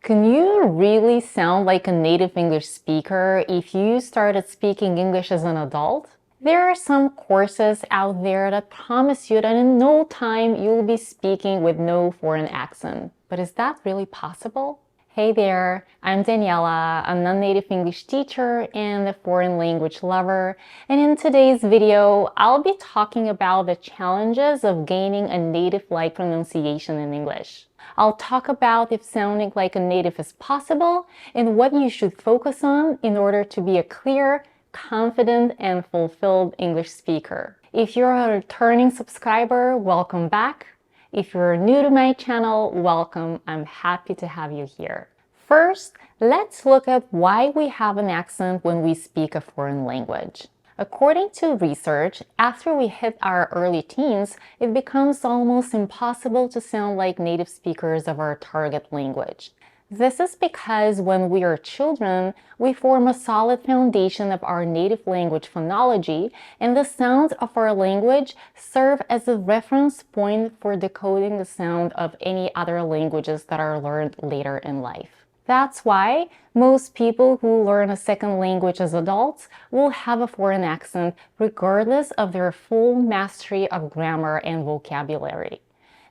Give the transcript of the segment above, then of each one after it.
Can you really sound like a native English speaker if you started speaking English as an adult? There are some courses out there that promise you that in no time you'll be speaking with no foreign accent. But is that really possible? Hey there, I'm Daniela, a non-native English teacher and a foreign language lover. And in today's video, I'll be talking about the challenges of gaining a native-like pronunciation in English. I'll talk about if sounding like a native is possible and what you should focus on in order to be a clear, confident, and fulfilled English speaker. If you're a returning subscriber, welcome back. If you're new to my channel, welcome. I'm happy to have you here. First, let's look at why we have an accent when we speak a foreign language. According to research, after we hit our early teens, it becomes almost impossible to sound like native speakers of our target language. This is because when we are children, we form a solid foundation of our native language phonology, and the sounds of our language serve as a reference point for decoding the sound of any other languages that are learned later in life. That's why most people who learn a second language as adults will have a foreign accent regardless of their full mastery of grammar and vocabulary.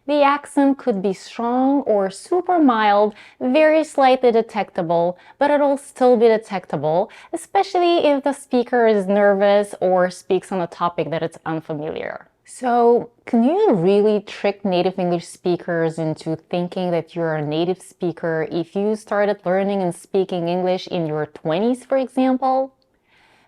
The accent could be strong or super mild, very slightly detectable, but it'll still be detectable, especially if the speaker is nervous or speaks on a topic that is unfamiliar. So, can you really trick native English speakers into thinking that you're a native speaker if you started learning and speaking English in your 20s, for example?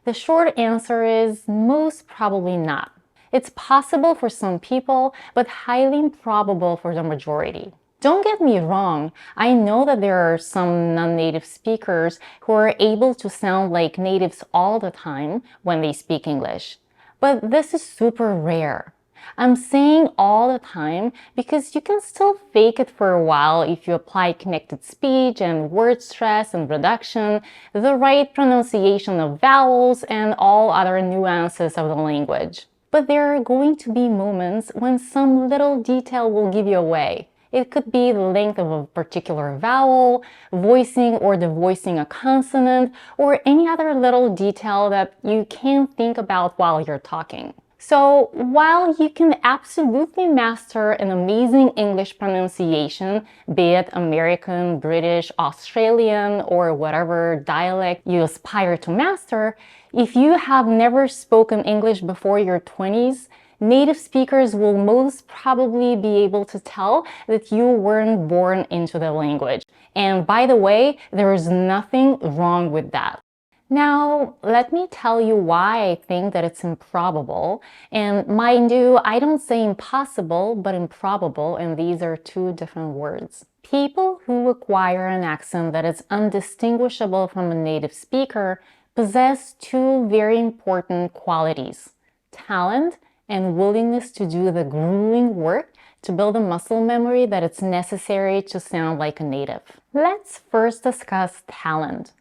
The short answer is most probably not. It's possible for some people, but highly improbable for the majority. Don't get me wrong, I know that there are some non-native speakers who are able to sound like natives all the time when they speak English. But this is super rare. I'm saying all the time because you can still fake it for a while if you apply connected speech and word stress and reduction, the right pronunciation of vowels, and all other nuances of the language. But there are going to be moments when some little detail will give you away. It could be the length of a particular vowel, voicing or devoicing a consonant, or any other little detail that you can't think about while you're talking. So while you can absolutely master an amazing English pronunciation, be it American, British, Australian, or whatever dialect you aspire to master, if you have never spoken English before your 20s, native speakers will most probably be able to tell that you weren't born into the language. And by the way, there is nothing wrong with that. Now, let me tell you why I think that it's improbable. And mind you, I don't say impossible, but improbable, and these are two different words. People who acquire an accent that is undistinguishable from a native speaker possess two very important qualities: talent and willingness to do the grueling work to build a muscle memory that is necessary to sound like a native. Let's first discuss talent.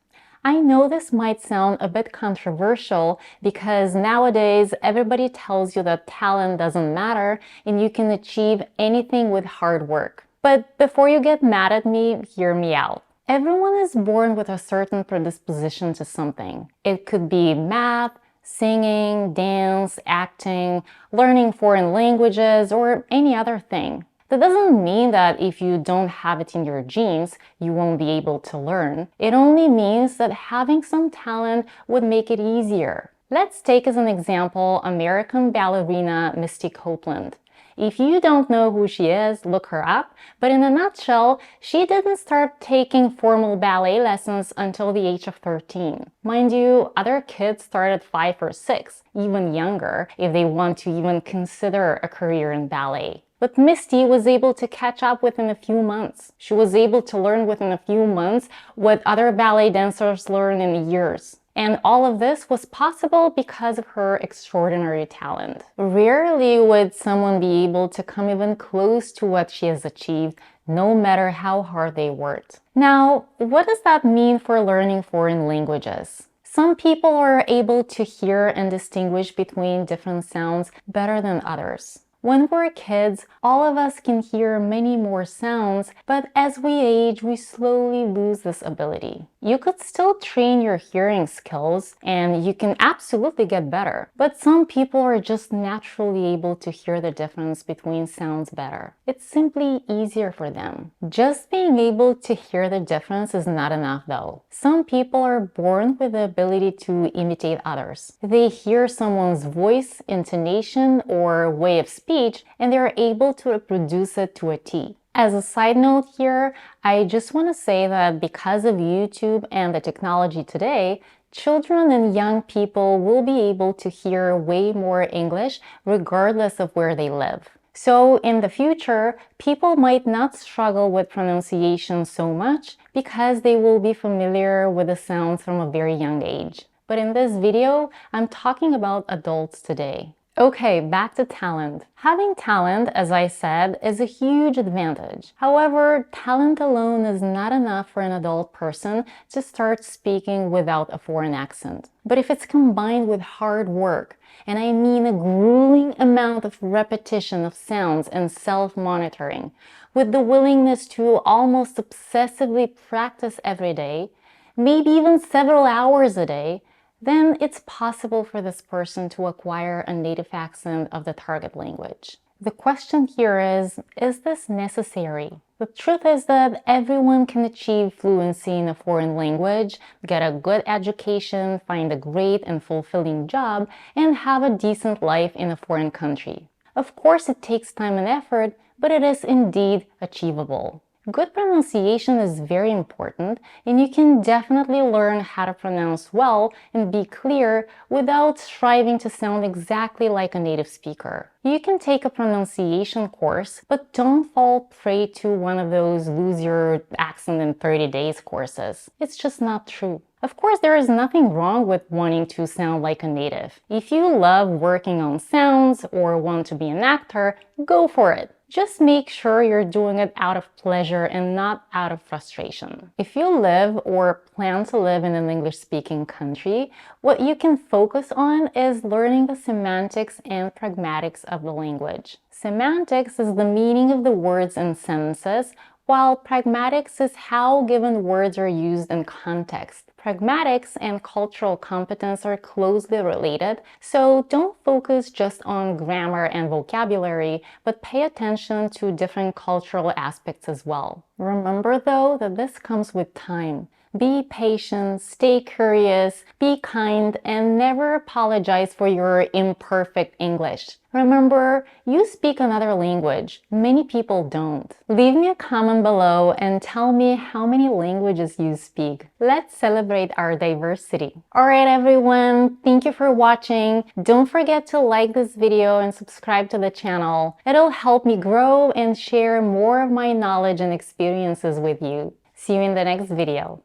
I know this might sound a bit controversial because nowadays everybody tells you that talent doesn't matter and you can achieve anything with hard work. But before you get mad at me, hear me out. Everyone is born with a certain predisposition to something. It could be math, singing, dance, acting, learning foreign languages, or any other thing. That doesn't mean that if you don't have it in your genes, you won't be able to learn. It only means that having some talent would make it easier. Let's take as an example American ballerina Misty Copeland. If you don't know who she is, look her up, but in a nutshell, she didn't start taking formal ballet lessons until the age of 13. Mind you, other kids start at 5 or 6, even younger, if they want to even consider a career in ballet. But Misty was able to catch up within a few months. She was able to learn within a few months what other ballet dancers learn in years. And all of this was possible because of her extraordinary talent. Rarely would someone be able to come even close to what she has achieved, no matter how hard they worked. Now, what does that mean for learning foreign languages? Some people are able to hear and distinguish between different sounds better than others. When we're kids, all of us can hear many more sounds, but as we age, we slowly lose this ability. You could still train your hearing skills, and you can absolutely get better, but some people are just naturally able to hear the difference between sounds better. It's simply easier for them. Just being able to hear the difference is not enough though. Some people are born with the ability to imitate others. They hear someone's voice, intonation, or way of speech, and they're able to reproduce it to a T. As a side note here, I just want to say that because of YouTube and the technology today, children and young people will be able to hear way more English regardless of where they live. So in the future, people might not struggle with pronunciation so much because they will be familiar with the sounds from a very young age. But in this video, I'm talking about adults today. Okay, back to talent. Having talent, as I said, is a huge advantage. However, talent alone is not enough for an adult person to start speaking without a foreign accent. But if it's combined with hard work, and I mean a grueling amount of repetition of sounds and self-monitoring, with the willingness to almost obsessively practice every day, maybe even several hours a day, then it's possible for this person to acquire a native accent of the target language. The question here is this necessary? The truth is that everyone can achieve fluency in a foreign language, get a good education, find a great and fulfilling job, and have a decent life in a foreign country. Of course, it takes time and effort, but it is indeed achievable. Good pronunciation is very important, and you can definitely learn how to pronounce well and be clear without striving to sound exactly like a native speaker. You can take a pronunciation course, but don't fall prey to one of those lose your accent in 30 days courses. It's just not true. Of course, there is nothing wrong with wanting to sound like a native. If you love working on sounds or want to be an actor, go for it. Just make sure you're doing it out of pleasure and not out of frustration. If you live or plan to live in an English-speaking country, what you can focus on is learning the semantics and pragmatics of the language. Semantics is the meaning of the words and sentences, while pragmatics is how given words are used in context. Pragmatics and cultural competence are closely related, so don't focus just on grammar and vocabulary, but pay attention to different cultural aspects as well. Remember though that this comes with time. Be patient, stay curious, be kind, and never apologize for your imperfect English. Remember, you speak another language. Many people don't. Leave me a comment below and tell me how many languages you speak. Let's celebrate our diversity. Alright everyone, thank you for watching. Don't forget to like this video and subscribe to the channel. It'll help me grow and share more of my knowledge and experiences with you. See you in the next video.